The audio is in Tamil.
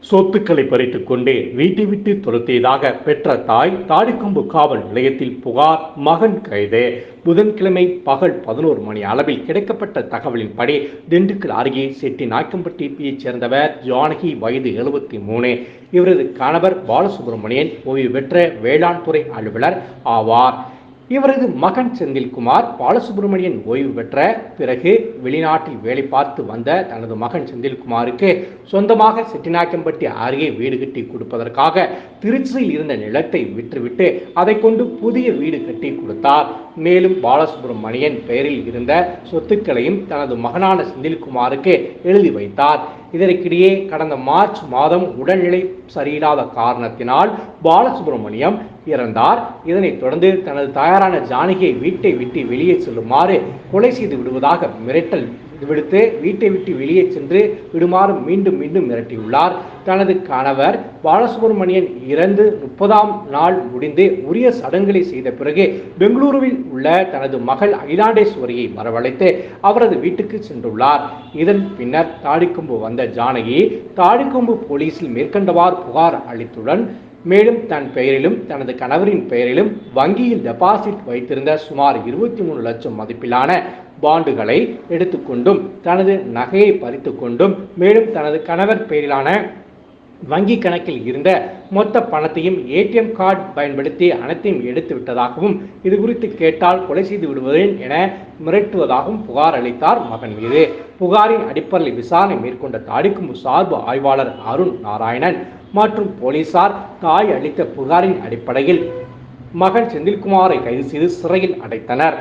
சொத்துக்களை பறித்துக் கொண்டு வீட்டை விட்டு துரத்தியதாக பெற்ற தாய் தாடிக்கொம்பு காவல் நிலையத்தில் புகார். மகன் கைது. புதன்கிழமை பகல் 11 மணி அளவில் கிடைக்கப்பட்ட தகவலின்படி திண்டுக்கல் அருகே செட்டிநாயக்கம்பட்டியைச் சேர்ந்தவர் ஜானகி, வயது 73. இவரது கணவர் பாலசுப்ரமணியன் ஓய்வு பெற்ற வேளாண் துறை அலுவலர் ஆவார். இவரது மகன் செந்தில்குமார் பாலசுப்ரமணியன் ஓய்வு பெற்ற பிறகு வெளிநாட்டில் வேலை பார்த்து வந்த தனது மகன் செந்தில்குமாருக்கு சொந்தமாக செட்டிநாயக்கம்பட்டி அருகே வீடு கட்டி கொடுப்பதற்காக திருச்சியில் இருந்த நிலத்தை விற்றுவிட்டு அதை கொண்டு புதிய வீடு கட்டி கொடுத்தார். மேலும் பாலசுப்ரமணியன் பெயரில் இருந்த சொத்துக்களையும் தனது மகனான செந்தில்குமாருக்கு எழுதி வைத்தார். இதற்கிடையே கடந்த மார்ச் மாதம் உடல்நிலை சரியில்லாத காரணத்தினால் பாலசுப்ரமணியம் இறந்தார். இதனைத் தொடர்ந்து தனது தாயாரான ஜானகியை வீட்டை விட்டு வெளியே செல்லுமாறு கொலை செய்து விடுவதாக மிரட்டல் விடுத்து வீட்டை விட்டு வெளியே சென்று விடுமாறு மீண்டும் மிரட்டியுள்ளார். தனது கணவர் பாலசுப்ரமணியன் இறந்து 30ஆம் நாள் முடிந்து உரிய சடங்குகளை செய்த பிறகு பெங்களூருவில் உள்ள தனது மகள் அகிலாண்டேஸ்வரியை வரவழைத்து அவரது வீட்டுக்கு சென்றுள்ளார். இதன் பின்னர் தாடிக்கொம்பு வந்த ஜானகி தாடிக்கொம்பு போலீசில் மேற்கண்டவாறு புகார் அளித்துடன் மேலும் தன் பெயரிலும் தனது கணவரின் பெயரிலும் வங்கியில் டெபாசிட் வைத்திருந்த சுமார் 23 லட்சம் மதிப்பிலான பாண்டுகளை எடுத்துக்கொண்டும் தனது நகையை பறித்து கொண்டும் மேலும் தனது கணவர் பெயரிலான வங்கி கணக்கில் இருந்த மொத்த பணத்தையும் ஏடிஎம் கார்டு பயன்படுத்தி அனைத்தையும் எடுத்து விட்டதாகவும் இது குறித்து கேட்டால் கொலை செய்து விடுவேன் என மிரட்டுவதாகவும் புகார் அளித்தார் மகன் மீது. புகாரின் அடிப்படையில் விசாரணை மேற்கொண்ட தாடிக்கொம்பு சார்பு ஆய்வாளர் அருண் நாராயணன் மற்றும் போலீசார் தாய் அளித்த புகாரின் அடிப்படையில் மகன் செந்தில்குமாரை கைது செய்து சிறையில் அடைத்தனர்.